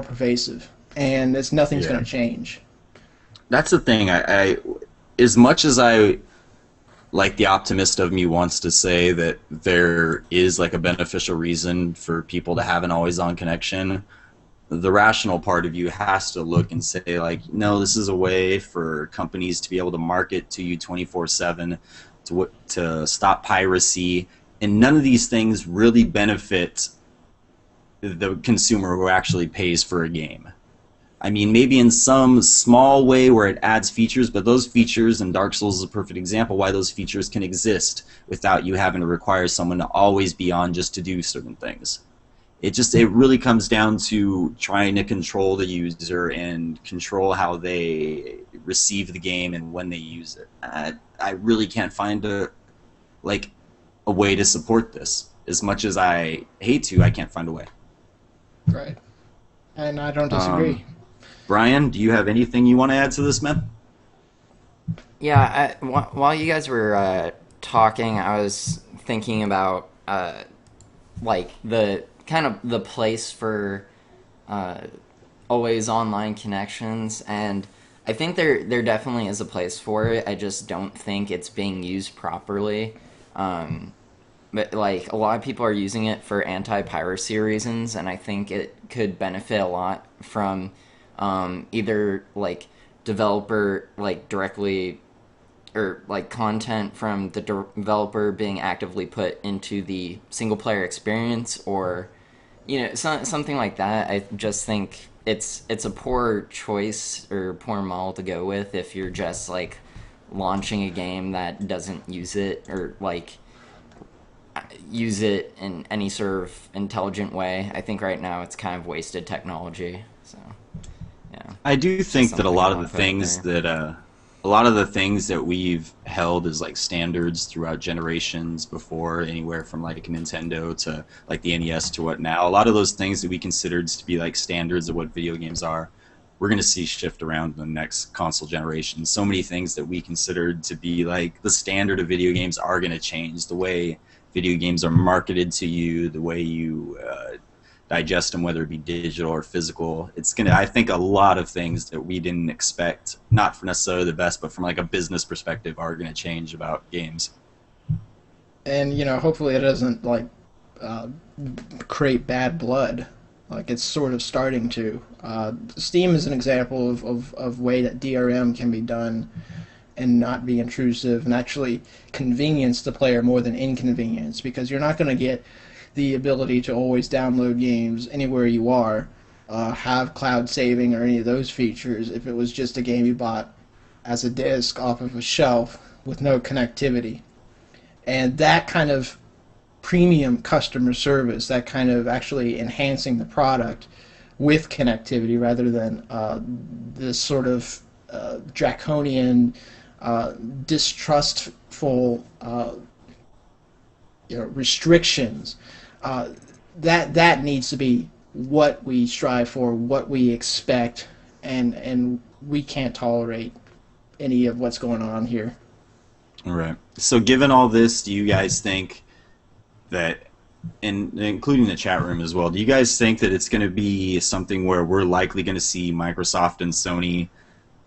pervasive, and nothing's going Yeah. to change. That's the thing. I as much as I like the optimist of me wants to say that there is like a beneficial reason for people to have an always on connection, the rational part of you has to look and say like, no, this is a way for companies to be able to market to you 24/7 to stop piracy, and none of these things really benefit the consumer who actually pays for a game. I mean, maybe in some small way where it adds features, but those features, and Dark Souls is a perfect example why those features can exist without you having to require someone to always be on just to do certain things. It really comes down to trying to control the user and control how they receive the game and when they use it. I really can't find like a way to support this. As much as I hate to, I can't find a way. Right. And I don't Um, disagree. Brian, do you have anything you want to add to this, man? Yeah, while you guys were talking, I was thinking about like the kind of the place for uh, always online connections, and I think there definitely is a place for it. I just don't think it's being used properly. Um, but like a lot of people are using it for anti-piracy reasons, and I think it could benefit a lot from either like developer like directly or like content from the developer being actively put into the single player experience, or something like that. I just think it's a poor choice or poor model to go with if you're just like launching a game that doesn't use it or like use it in any sort of intelligent way. I think right now it's kind of wasted technology. So yeah, I do it's just think that something I want to put out there. a lot of the things that we've held as like standards throughout generations before, anywhere from like Nintendo to like the NES to what now, a lot of those things that we considered to be like standards of what video games are, we're going to see shift around in the next console generation. So many things that we considered to be like the standard of video games are going to change. The way video games are marketed to you, the way you digest them, whether it be digital or physical. It's gonna. I think a lot of things that we didn't expect, not for necessarily the best, but from like a business perspective, are gonna change about games. And hopefully it doesn't like uh, create bad blood. Like it's sort of starting to. Steam is an example of way that DRM can be done and not be intrusive and actually convenience the player more than inconvenience, because you're not going to get the ability to always download games anywhere you are, have cloud saving or any of those features if it was just a game you bought as a disc off of a shelf with no connectivity. And that kind of premium customer service, that kind of actually enhancing the product with connectivity rather than this sort of draconian, distrustful restrictions. Uh, that needs to be what we strive for, what we expect, and we can't tolerate any of what's going on here. All right. So, given all this, do you guys think that, and including the chat room as well, do you guys think that it's going to be something where we're likely going to see Microsoft and Sony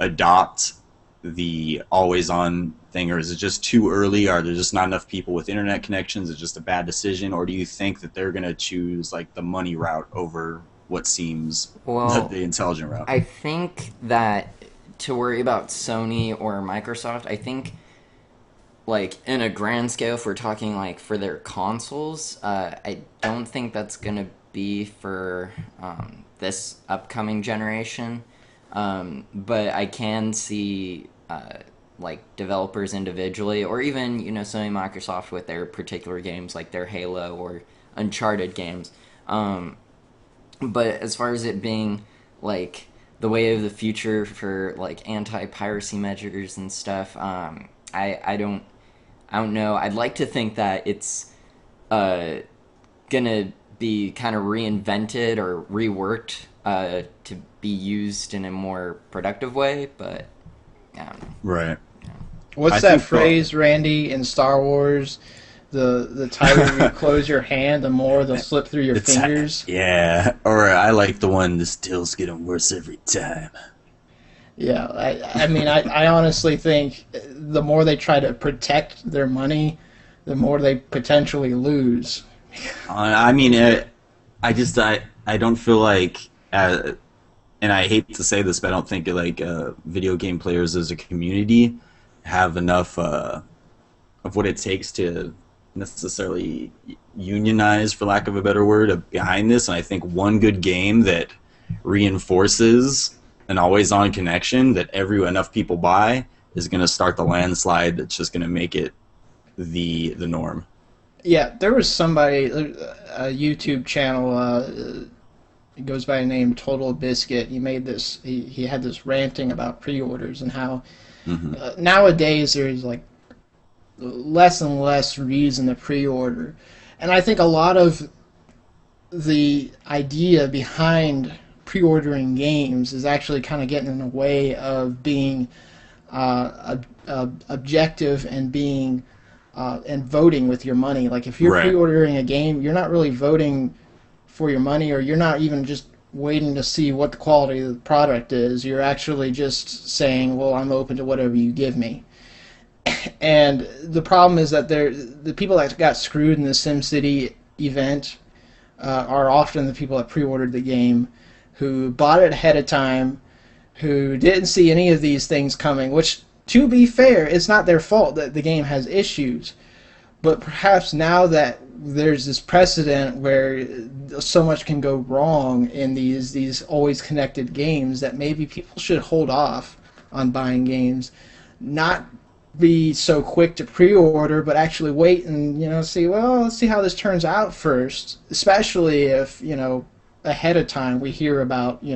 adopt the always on thing, or is it just too early? Are there just not enough people with internet connections? Is it just a bad decision, or do you think that they're going to choose like the money route over what seems Well, the intelligent route? I think that to worry about Sony or Microsoft, I think like in a grand scale, if we're talking like for their consoles, I don't think that's gonna be for this upcoming generation. But I can see like developers individually, or even Sony, Microsoft with their particular games, like their Halo or Uncharted games. Um, but as far as it being like the way of the future for like anti-piracy measures and stuff, I don't know. I'd like to think that it's uh, gonna be kind of reinvented or reworked to be used in a more productive way, but I don't know. Right. What's I that think phrase, Randy, in Star Wars? The tighter you close your hand, the more they'll slip through your It's fingers. yeah, or I like the one. This deal's getting worse every time. Yeah, I mean, I honestly think the more they try to protect their money, the more they potentially lose. I mean, I don't feel like, and I hate to say this, but I don't think like video game players as a community have enough of what it takes to necessarily unionize, for lack of a better word, behind this. And I think one good game that reinforces an always-on connection that enough people buy is going to start the landslide that's just going to make it the norm. Yeah, there was somebody, a YouTube channel, it goes by the name Total Biscuit. He made this, he had this ranting about pre-orders and how nowadays there's like less and less reason to pre-order. And I think a lot of the idea behind pre-ordering games is actually kind of getting in the way of being objective and being and voting with your money. Like if you're Right. pre-ordering a game, you're not really voting for your money, or you're not even just waiting to see what the quality of the product is. You're actually just saying, "Well, I'm open to whatever you give me." And the problem is that the people that got screwed in the SimCity event are often the people that pre-ordered the game, who bought it ahead of time, who didn't see any of these things coming. Which, to be fair, it's not their fault that the game has issues. But perhaps now that there's this precedent where so much can go wrong in these always connected games, that maybe people should hold off on buying games, not be so quick to pre-order, but actually wait and see. Well, let's see how this turns out first. Especially if ahead of time we hear about we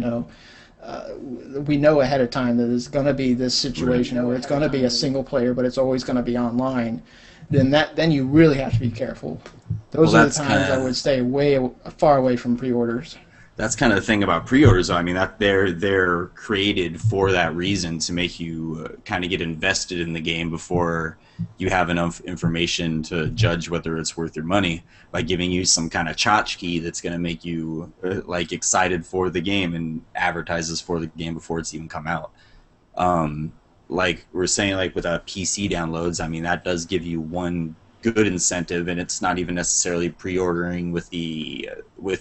know ahead of time that there's going to be this situation where it's going to be a single player, but it's always going to be online. Then you really have to be careful. Those Well, are the that's times I would stay far away from pre-orders. That's kind of the thing about pre-orders. I mean, that they're created for that reason, to make you kind of get invested in the game before you have enough information to judge whether it's worth your money, by giving you some kind of tchotchke that's going to make you like excited for the game and advertises for the game before it's even come out. Like we're saying, like with PC downloads, I mean, that does give you one good incentive, and it's not even necessarily pre-ordering with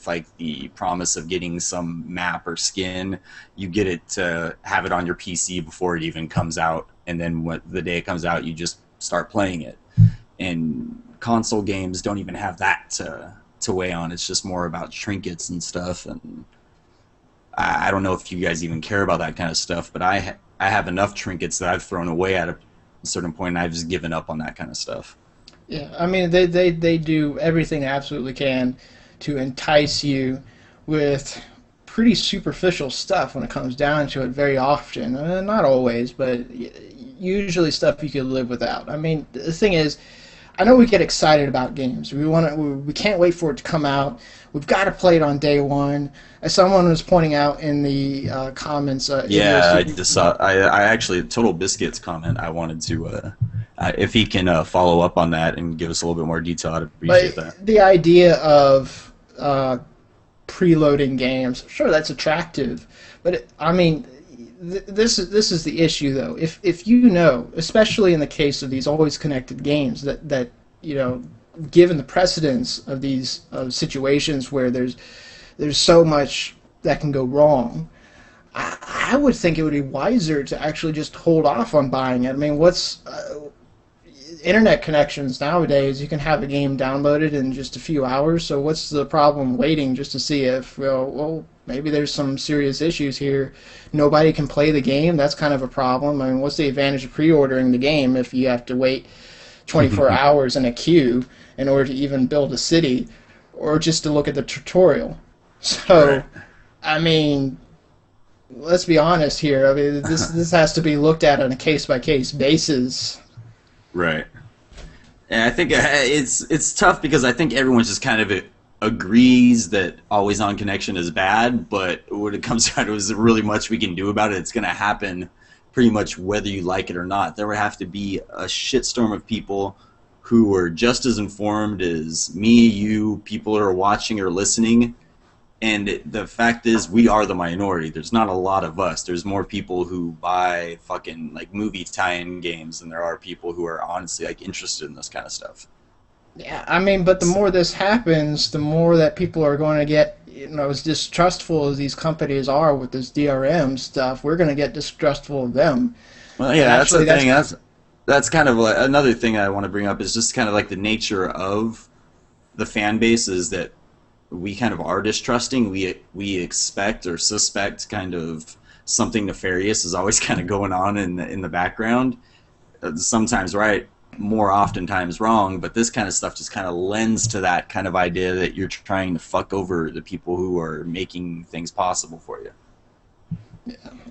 like the promise of getting some map or skin. You get it to have it on your PC before it even comes out, and then the day it comes out, you just start playing it. And console games don't even have that to weigh on. It's just more about trinkets and stuff. And I don't know if you guys even care about that kind of stuff, but I have enough trinkets that I've thrown away at a certain point, and I've just given up on that kind of stuff. Yeah, I mean they do everything they absolutely can to entice you with pretty superficial stuff when it comes down to it very often. Not always, but usually stuff you could live without. I mean, the thing is, I know we get excited about games. We can't wait for it to come out. We've got to play it on day one. As someone was pointing out in the comments, Yeah, I just saw. I actually, Total Biscuits comment. I wanted to, if he can follow up on that and give us a little bit more detail, I'd appreciate that. the idea of preloading games, sure, that's attractive, but I mean, this is the issue though. If you know, especially in the case of these always connected games, that given the precedence of these situations where there's so much that can go wrong, I would think it would be wiser to actually just hold off on buying it. I mean, what's internet connections nowadays? You can have a game downloaded in just a few hours. So what's the problem waiting just to see if well maybe there's some serious issues here? Nobody can play the game. That's kind of a problem. I mean, what's the advantage of pre-ordering the game if you have to wait 24 hours in a queue in order to even build a city, or just to look at the tutorial? So, Right. I mean, let's be honest here. I mean, this has to be looked at on a case by case basis. Right. And I think it's tough because I think everyone just kind of agrees that always on connection is bad, but when it comes down to it, is really much we can do about it. It's going to happen pretty much whether you like it or not. There would have to be a shitstorm of people who are just as informed as me, you, people who are watching or listening. And the fact is, we are the minority. There's not a lot of us. There's more people who buy fucking like movie tie-in games than there are people who are honestly like interested in this kind of stuff. Yeah, I mean, but the more this happens, the more that people are going to get, as distrustful as these companies are with this DRM stuff, we're going to get distrustful of them. Well, And yeah, that's the actually, thing. That's kind of like, another thing I want to bring up is just kind of like the nature of the fan base is that we kind of are distrusting. We expect or suspect kind of something nefarious is always kind of going on in the background. Sometimes right, more oftentimes wrong. But this kind of stuff just kind of lends to that kind of idea that you're trying to fuck over the people who are making things possible for you.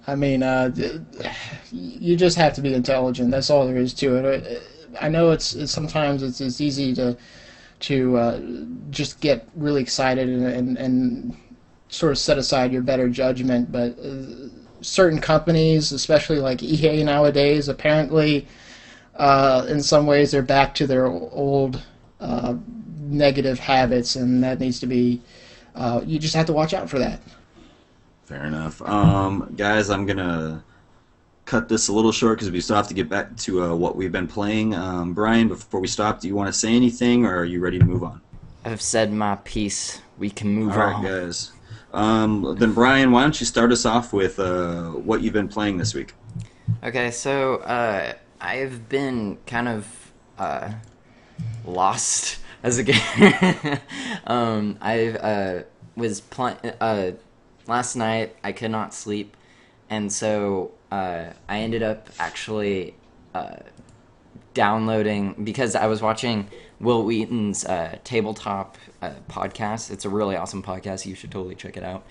I mean, you just have to be intelligent. That's all there is to it. I know it's sometimes it's easy to just get really excited and sort of set aside your better judgment, but certain companies, especially like EA nowadays, apparently in some ways they're back to their old negative habits, and that needs to be. You just have to watch out for that. Fair enough. Guys, I'm gonna cut this a little short because we still have to get back to what we've been playing. Brian, before we stop, do you want to say anything, or are you ready to move on? I've said my piece. We can move All right, on. guys. Then Brian, why don't you start us off with what you've been playing this week? Okay, so I've been kind of lost as a gamer. I was playing last night. I could not sleep, and so I ended up actually downloading because I was watching Will Wheaton's tabletop podcast. It's a really awesome podcast. You should totally check it out.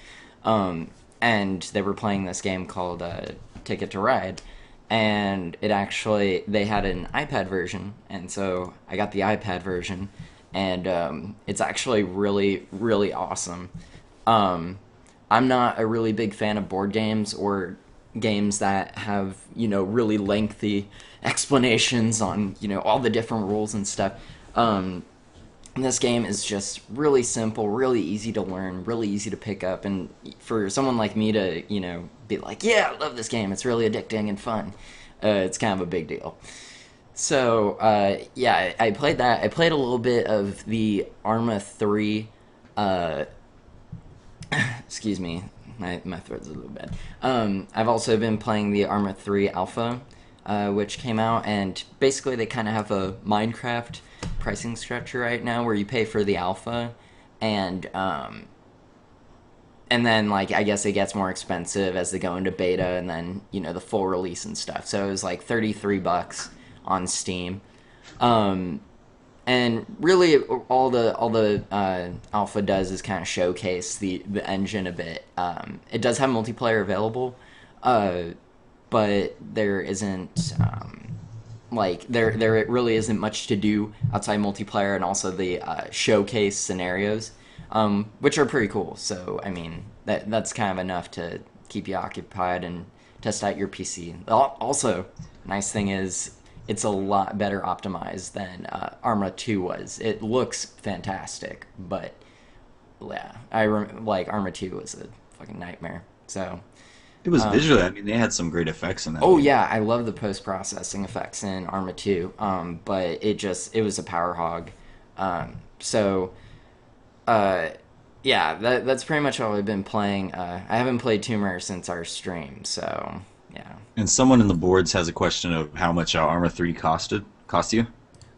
And they were playing this game called Ticket to Ride, and they had an iPad version, and so I got the iPad version, and it's actually really, really awesome. I'm not a really big fan of board games or games that have, really lengthy explanations on, all the different rules and stuff. This game is just really simple, really easy to learn, really easy to pick up, and for someone like me to, be like, yeah, I love this game, it's really addicting and fun, it's kind of a big deal. So, yeah, I played that. I played a little bit of the Arma 3, excuse me, my throat's a little bad. I've also been playing the Arma 3 Alpha, which came out, and basically they kind of have a Minecraft pricing structure right now where you pay for the alpha, and then like I guess it gets more expensive as they go into beta, and then the full release and stuff. So it was like $33 on Steam. And really, all the alpha does is kind of showcase the engine a bit. It does have multiplayer available, but there isn't there really isn't much to do outside multiplayer, and also the showcase scenarios, which are pretty cool. So I mean that's kind of enough to keep you occupied and test out your PC. Also, nice thing is, it's a lot better optimized than Arma 2 was. It looks fantastic, but yeah, like Arma 2 was a fucking nightmare. So, It was visually. I mean, they had some great effects in that oh game. yeah, I love the post processing effects in Arma 2. But it was a power hog. So, yeah, that's pretty much all I've been playing. I haven't played Tomb Raider since our stream, so yeah. And someone in the boards has a question of how much Arma 3 cost you.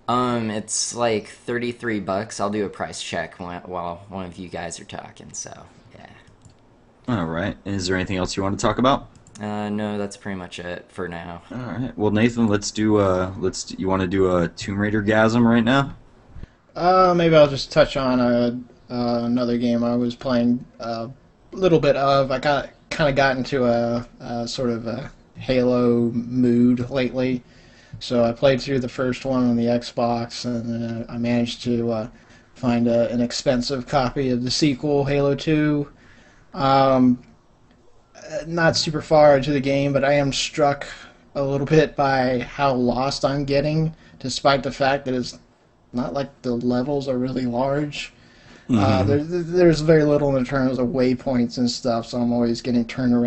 It's like $33. I'll do a price check while one of you guys are talking. So yeah. All right. Is there anything else you want to talk about? No, that's pretty much it for now. All right. Well, Nathan, you want to do a Tomb Raider gasm right now? Maybe I'll just touch on another game I was playing a little bit of. I kind of got into a sort of a Halo mood lately, so I played through the first one on the Xbox, and I managed to find an expensive copy of the sequel, Halo 2. Not super far into the game, but I am struck a little bit by how lost I'm getting, despite the fact that it's not like the levels are really large. Hmm. There's very little in terms of waypoints and stuff, so I'm always getting turned around